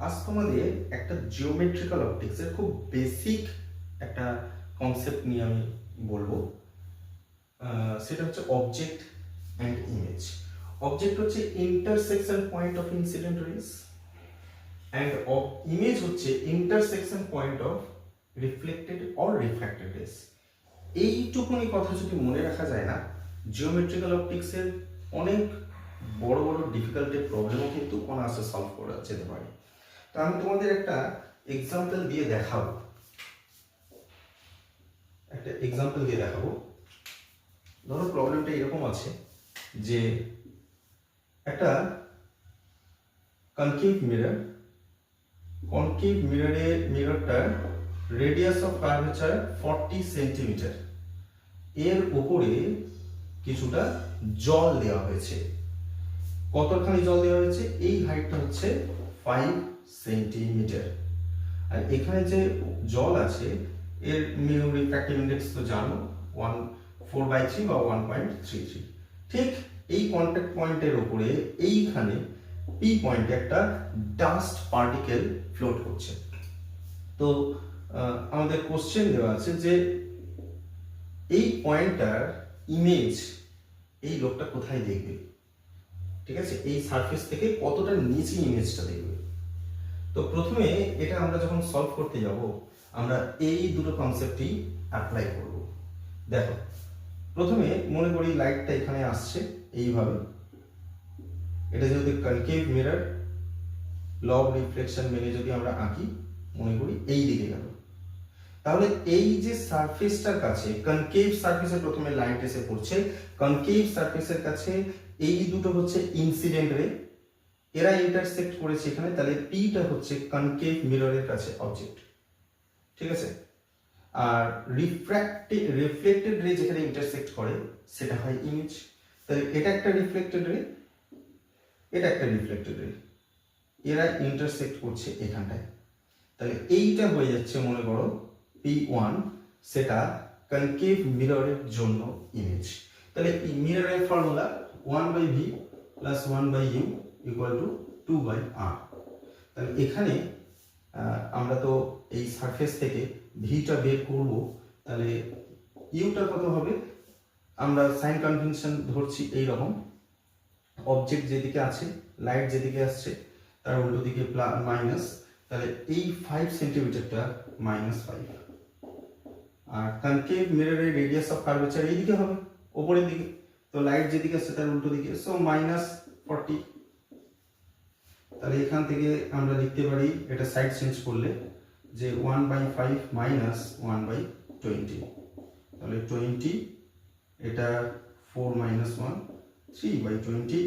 আজ তোমাদের একটা জিওমেট্রিক্যাল অপটিক্সের খুব বেসিক একটা কনসেপ্ট নিয়ে আমি বলবো। সেটা হচ্ছে অবজেক্ট অ্যান্ড ইমেজ। অবজেক্ট হচ্ছে intersection point of incident rays and image হচ্ছে intersection point of reflected or refracted rays. এইটুকুনি কথা যদি মনে রাখা যায় না, জিওমেট্রিক্যাল অপটিক্সের অনেক বড় বড় ডিফিকাল্টের প্রবলেমও কিন্তু অনায়াসে সলভ করা যেতে পারে। তো আমি তোমাদের একটা এক্সাম্পল দিয়ে দেখাবো। ধরো প্রবলেমটা এরকম আছে যে একটা কনকেভ মিররটার রেডিয়াস অফ কার্ভেচার 40 সেন্টিমিটার, এর উপরে কিছুটা জল দেওয়া হয়েছে। কতখানি জল দেওয়া হয়েছে? এই হাইটটা হচ্ছে 5 সেন্টিমিটার। আর এখানে যে জল আছে এর রিফ্র্যাক্টিভ ইন্ডেক্স তো জানো, 4/3 বা 1.33। ঠিক এই কন্টাক্ট পয়েন্টের উপরে এইখানে পি পয়েন্টে একটা ডাস্ট পার্টিকেল ফ্লোট করছে। তো আমাদের কোশ্চেন দেওয়া আছে যে এই পয়েন্টটার ইমেজ এই লোকটা কোথায় দেখবে, ঠিক আছে, এই সারফেস থেকে কতটা নিচে ইমেজটা দেখবে। তো প্রথমে এটা আমরা যখন সলভ করতে যাব আমরা এই দুটো কনসেপ্টই অ্যাপ্লাই করব। দেখো, প্রথমে মনে করি লাইটটা এখানে আসছে এইভাবে, এটা যদি concave mirror law of reflection মেনে যদি আমরা আঁকি, মনে করি এই দিকে গেল, তাহলে এই যে সারফেসটার কাছে কনকেভ সারফেসে প্রথমে লাইট এসে পড়ছে, কনকেভ সারফেসের কাছে এই দুটো হচ্ছে ইনসিডেন্ট রে, এরা ইন্টারসেক্ট করেছে এখানে, তাহলে পিটা হচ্ছে কনকেভ মিররের কাছে অবজেক্ট, ঠিক আছে। আর রিফ্লেক্টেড রে যেখানে ইন্টারসেক্ট করে সেটা হয় ইমেজ। তাহলে এটা একটা রিফ্লেক্টেড রে, এটা একটা রিফ্লেক্টেড রে, এরা ইন্টারসেক্ট করছে এখানটায়, তাহলে এইটা হয়ে যাচ্ছে মনে করো P1, সেটা কনকেভ মিররের জন্য ইমেজ। তাহলে মিররের formula 1/v plus 1/u equal to 2/r। তাহলে এখানে আমরা তো এই সারফেস থেকে ভিটা বের করব, তাহলে ইউটা কত হবে? আমরা সাইন কনভেনশন ধরছি এই রকম, অবজেক্ট যেদিকে আছে, লাইট যেদিকে আসছে তার উল্টো দিকে মাইনাস, তাহলে এই 5 সেন্টিমিটারটা -5। আর কনকেভ মিররের রেডিয়াস অফ কার্ভেচার এইদিকে হবে, উপরের দিকে, তো লাইট যেদিকে আসছে তার উল্টো দিকে, সো -40। তাহলে এখান থেকে আমরা লিখতে পারি, এটা সাইড চেঞ্জ করলে, যে 1/5 মাইনাস 1/20, তাহলে 20, এটা 4 - 1 3/20,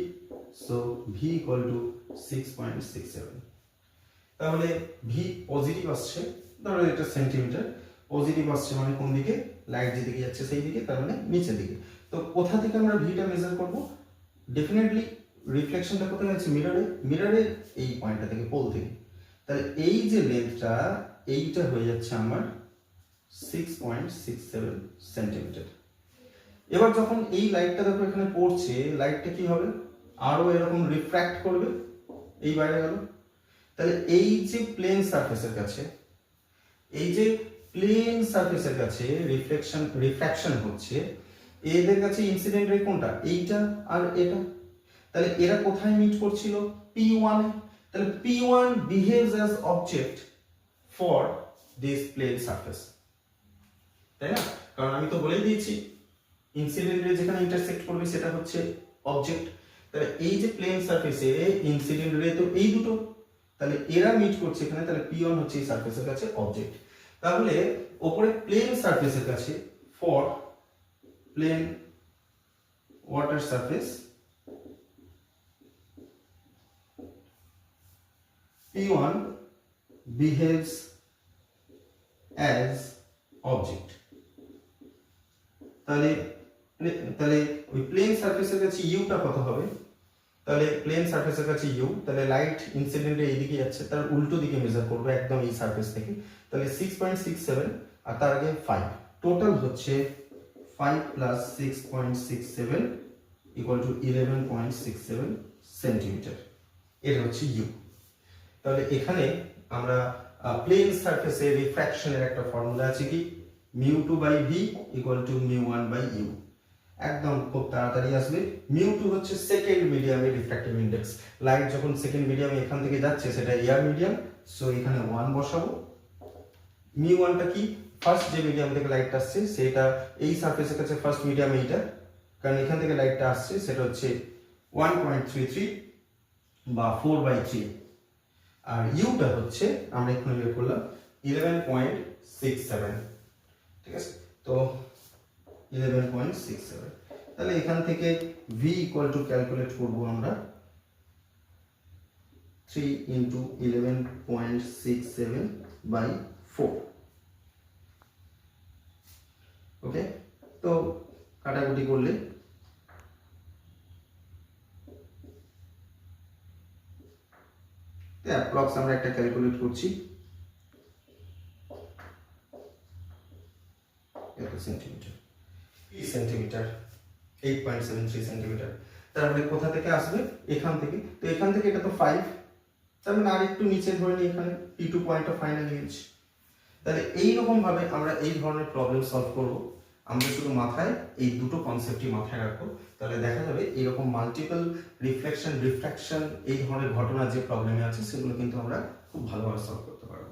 সো v ইকুয়াল টু 6.67। তাহলে ভি পজিটিভ আসছে, ধরো এটা সেন্টিমিটার, পজিটিভ আসছে মানে কোন দিকে? লাইট যেদিকে যাচ্ছে সেই দিকে, তার মানে নিচের দিকে। তো কোথা থেকে আমরা ভিটা মেজার করব? ডেফিনেটলি রিফ্লেকশনটা কোথায় আছে? মিররে এই পয়েন্টটা থেকে, পোল থেকে। তাহলে এই যে লেন্থটা, এইটা হয়ে যাচ্ছে আমার 6.67 সেন্টিমিটার। এবার যখন এই লাইটটা দেখো এখানে পড়ছে, লাইটটা কি হবে? আরো এরকম রিফ্র্যাক্ট করবে, এই বাইরে গেল। তাহলে এই যে প্লেন সারফেসের কাছে, রিফ্র্যাকশন হচ্ছে, এদের কাছে ইনসিডেন্ট রে কোনটা? এইটা আর এটা। তাহলে এরা কোথায় মিট করছিল? P1 এ। তাহলে P1 behaves as object for this plane surface, তাই না? কারণ আমি তো বলেই দিয়েছি ইনসিডেন্ট রে যেখানে ইন্টারসেক্ট করবে সেটা হচ্ছে অবজেক্ট। তাহলে এই যে প্লেন সারফেসে ইনসিডেন্ট রে তো এই দুটো, তাহলে এরা মিট করছে এখানে, তাহলে P1 হচ্ছে এই সারফেসের কাছে অবজেক্ট। তাহলে উপরে প্লেন সারফেসের কাছে, for plane water surface, P1 behaves as object। তাহলে ওই প্লেন সারফেসের কাছে ইউটা কত হবে? তাহলে প্লেন সারফেসের কাছে ইউ, তাহলে লাইট ইনসিডেন্টে এইদিকে যাচ্ছে, তার উল্টো দিকে মেজার করবে একদম এই সারফেস থেকে, তাহলে 6.67 আর তার আগে 5, টোটাল হচ্ছে 5 প্লাস 6.67 ইকুয়াল টু 11.67 সেন্টিমিটার। এটা হচ্ছে ইউ। তাহলে এখানে আমরা প্লেন সারফেসে রিফ্র্যাকশনের একটা ফর্মুলা আছে কি, μ2 by V equal to μ1 by U. একদম খুব তাড়াতাড়ি আসবে। μ2 হচ্ছে সেকেন্ড মিডিয়ামের রিফ্র্যাক্টিভ ইন্ডেক্স। লাইট যখন সেকেন্ড মিডিয়ামে এখান থেকে যাচ্ছে সেটা এয়ার মিডিয়াম, সো এখানে 1 বসাবো। μ1টা কি, ফার্স্ট যে মিডিয়াম থেকে লাইটটা আসছে সেটা এই সারফেসের কাছে ফার্স্ট মিডিয়াম এইটা, কারণ এখান থেকে লাইটটা আসছে সেটা হচ্ছে 1.33 বা 4/3। আর ইউটা হচ্ছে আমরা এখানে বের করলাম 11.67। ঠিক আছে, তো 11.67। তাহলে এখান থেকে v ইকুয়াল টু ক্যালকুলেট করব আমরা 3 ইন্টু 11.67/4। ওকে, তো কাটাকুটি করলে অ্যাপ্রক্স আমরা একটা ক্যালকুলেট করছি এত সেন্টিমিটার, 8.73 সেন্টিমিটার। তার মানে কোথা থেকে আসবে, এখান থেকে। তো এখান থেকে এটা তো 5, তার মানে আর একটু নিচে ধরে নিই এখানে P2 point of final image. তাহলে এইরকম ভাবে আমরা এই ধরনের প্রবলেম সলভ করব। আমরা শুধু মাথায় এই দুটো কনসেপ্টই মাথায় রাখবো, তাহলে দেখা যাবে এরকম মাল্টিপল রিফ্লেকশন রিফ্র্যাকশন এই ধরনের ঘটনা যে প্রবলেমে আছে সেগুলো কিন্তু আমরা খুব ভালোভাবে সলভ করতে পারবো।